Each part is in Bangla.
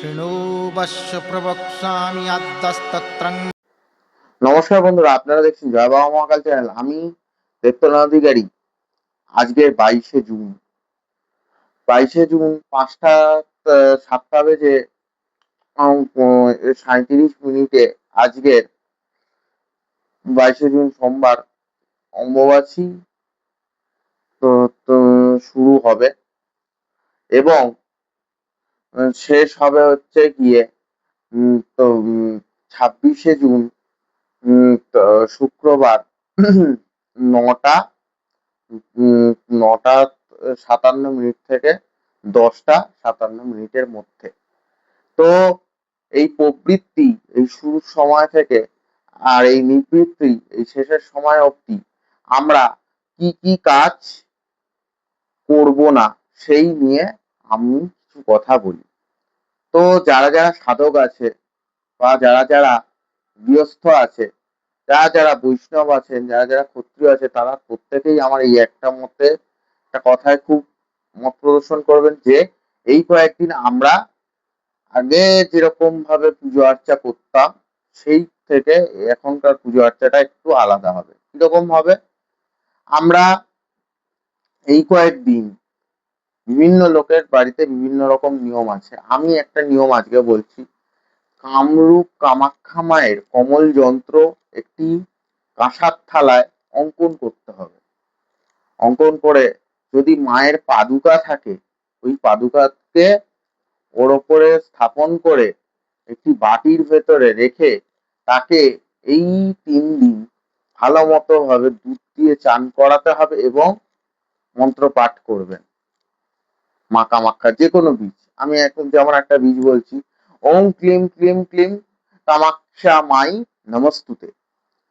শৃণু বশ্য প্রবক্ষ্যামি আদ্যস্তত্রং। নমস্কার বন্ধুরা, আপনারা দেখছেন জয় বাবা মহাকাল চ্যানেল। আমি দেবতলা অধিকারী। আজকে 22শে জুন, 5টা 7টা বেজে 37 মিনিটে আজকের 22শে জুন সোমবার অম্বুবাচী তো তো শুরু হবে এবং শেষ হবে হচ্ছে গিয়ে 26শে জুন শুক্রবার 9টা 9টা 57 মিনিট থেকে 10টা 57 মিনিটের মধ্যে। তো এই প্রবৃত্তি এই শুরুর সময় থেকে আর এই নিবৃত্তি এই শেষের সময় অবধি আমরা কি কি কাজ করব না সেই নিয়ে আমি কিছু কথা বলি। তো যারা যারা সাধক আছে বা যারা যারা গৃহস্থ আছে, যারা যারা বৈষ্ণব আছেন, যারা যারা ক্ষত্রিয় আছে, তারা প্রত্যেকেই আমার এই একটা মতে একটা কথায় খুব মত প্রদর্শন করবেন যে এই কয়েকদিন আমরা আগে যেরকম ভাবে পুজো আর্চা করতাম সেই থেকে এখনকার পুজো আর্চাটা একটু আলাদা হবে। কিরকম হবে? আমরা এই কয়েকদিন বিভিন্ন লোকের বাড়িতে বিভিন্ন রকম নিয়ম আছে। আমি একটা নিয়ম আজকে বলছি। কামরূপ কামাখ্যা মায়ের কমল যন্ত্র একটি কাঁসার থালায় অঙ্কন করতে হবে। অঙ্কন করে যদি মায়ের পাদুকা থাকে, ওই পাদুকাকে ওর ওপরে স্থাপন করে একটি বাটির ভেতরে রেখে তাকে এই 3 দিন ভালো মতো ভাবে দুধ দিয়ে চান করাতে হবে এবং মন্ত্র পাঠ করবেন। মা কামাখ্যা যে কোনো বীজ, আমি এখন যেমন একটা বীজ বলছি, ওম ক্লিম ক্লিম ক্লিম কামাখ্যা মাই নমস্তুতে।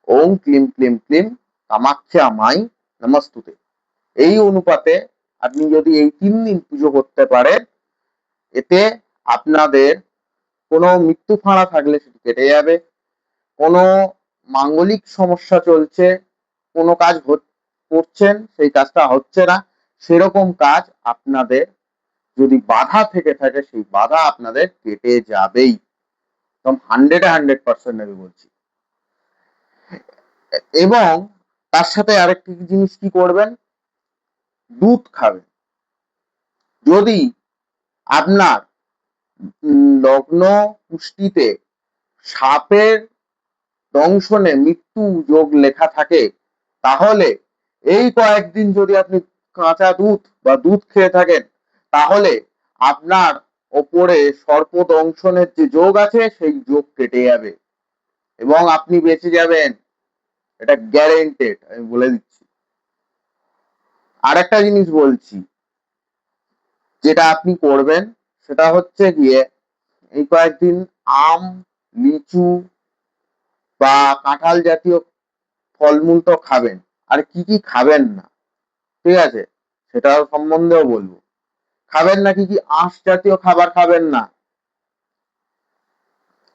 ওম ক্লিম ক্লিম ক্লিম কামাখ্যা মাই নমস্তুতে। এই অনুপাতে আপনি যদি এই 3 দিন পুজো করতে পারেন, এতে আপনাদের কোনো মৃত্যু ফাঁড়া থাকলে সেটি কেটে যাবে। কোনো মাঙ্গলিক সমস্যা চলছে, কোনো কাজ করছেন সেই কাজটা হচ্ছে না, সেরকম কাজ আপনাদের যদি বাধা থেকে থাকে সেই বাধা আপনাদের কেটে যাবেই। একদম 100% আমি বলছি। এবং তার সাথে আরেকটি জিনিস কি করবেন, দুধ খাবেন। যদি আপনার লগ্ন পুষ্টিতে সাপের দংশনে মৃত্যু যোগ লেখা থাকে, তাহলে এই কয়েকদিন যদি আপনি কাঁচা দুধ বা দুধ খেয়ে থাকেন, তাহলে আপনার ওপরে সর্প দংশনের যে যোগ আছে সেই যোগ কেটে যাবে এবং আপনি বেঁচে যাবেন। এটা গ্যারেন্টেড, আমি বলে দিচ্ছি। আর একটা জিনিস বলছি, যেটা আপনি করবেন সেটা হচ্ছে গিয়ে এই কয়েকদিন আম, লিচু বা কাঁঠাল জাতীয় ফলমূল তো খাবেন, আর কি কি খাবেন না, ঠিক আছে, সেটার সম্বন্ধেও বলবো। খাবেন না কি কি, আঁশ জাতীয় খাবার খাবেন না।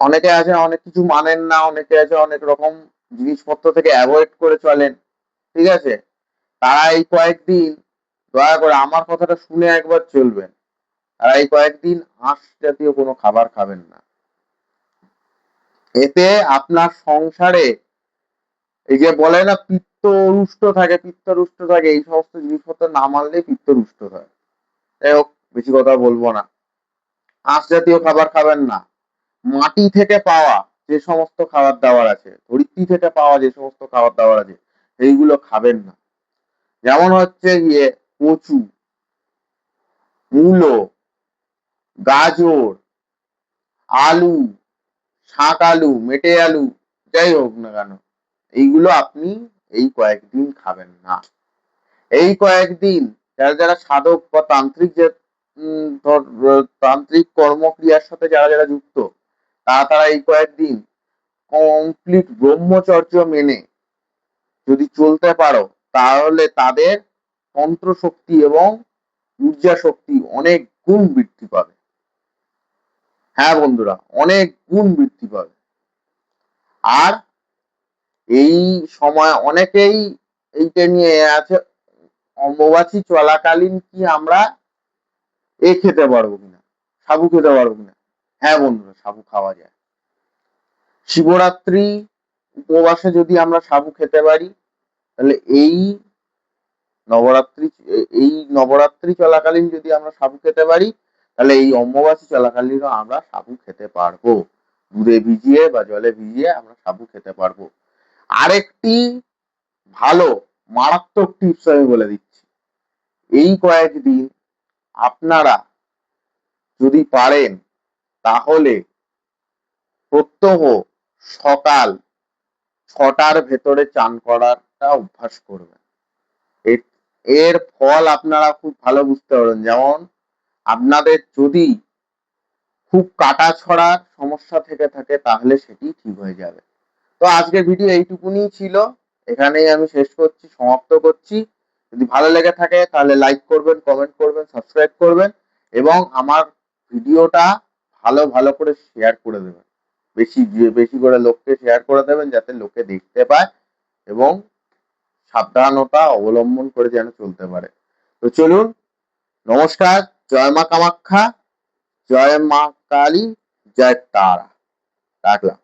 অনেকে আছে অনেক কিছু মানেন না, অনেকে আছে অনেক রকম জিনিসপত্র থেকে অ্যাভয়েড করে চলেন, ঠিক আছে, তারা এই কয়েকদিন দয়া করে আমার কথাটা শুনে একবার চলবেন। তারা এই কয়েকদিন আঁশ জাতীয় কোনো খাবার খাবেন না। এতে আপনার সংসারে এই যে বলে না পিত্ত রুষ্ট থাকে, পিত্ত রুষ্ট থাকে, এই সমস্ত জিনিসপত্র না মানলেই পিত্ত রুষ্ট হয়। যাই হোক, বেশি কথা বলবো না। আঁশ জাতীয় খাবার খাবেন না। মাটি থেকে পাওয়া যে সমস্ত খাবার দাবার আছে, ধরিত্রী থেকে পাওয়া যে সমস্ত খাবার দাবার আছে, এইগুলো খাবেন না। যেমন হচ্ছে গিয়ে কচু, মূলো, গাজর, আলু, শাক আলু, মেটে আলু, যাই হোক না কেন, এইগুলো আপনি এই কয়েকদিন খাবেন না। এই কয়েকদিন যারা যারা সাধক বা তান্ত্রিক, যে তান্ত্রিক কর্মক্রিয়ার সাথে যারা যারা যুক্ত, তারা তারা এই কয়েকদিন কমপ্লিট ব্রহ্মচর্য মেনে যদি চলতে পারো, তাহলে তাদের তন্ত্র শক্তি এবং ঊর্জা শক্তি অনেক গুণ বৃদ্ধি পাবে। হ্যাঁ বন্ধুরা, অনেক গুণ বৃদ্ধি পাবে। আর এই সময় অনেকেই এইটা নিয়ে আছে, অম্বুবাচী চলাকালীন কি আমরা খেতে পারবো কিনা, সাবু খেতে পারবো কিনা। হ্যাঁ বন্ধুরা, সাবু খাওয়া যায়। শিবরাত্রি উপবাসে যদি আমরা সাবু খেতে পারি, তাহলে নবরাত্রি এই নবরাত্রি চলাকালীন যদি আমরা সাবু খেতে পারি, তাহলে এই অম্বুবাচী চলাকালীনও আমরা সাবু খেতে পারবো। দুধে ভিজিয়ে বা জলে ভিজিয়ে আমরা সাবু খেতে পারবো। আরেকটি ভালো মারাত্মক টিপস আমি বলে দিচ্ছি। এই কয়েকদিন আপনারা যদি পারেন, তাহলে প্রত্যহ সকাল 6টার ভেতরে চান করাটা অভ্যাস করবেন। এর ফল আপনারা খুব ভালো বুঝতে পারবেন। যেমন আপনাদের যদি খুব কাটা ছড়ার সমস্যা থেকে থাকে, তাহলে সেটি ঠিক হয়ে যাবে। তো আজকের ভিডিও এইটুকুনি ছিল, এখানেই আমি শেষ করছি, সমাপ্ত করছি। যদি ভালো লেগে থাকে তাহলে লাইক করবেন, কমেন্ট করবেন, সাবস্ক্রাইব করবেন এবং আমার ভিডিওটা ভালো করে শেয়ার করে দেবেন। বেশি বেশি করে লোককে শেয়ার করে দেবেন, যাতে লোকে দেখতে পায় এবং সাবধানতা অবলম্বন করে যেন চলতে পারে। তো চলুন, নমস্কার। জয় মা কামাখ্যা, জয় মা কালী, জয় তারা। রাখলাম।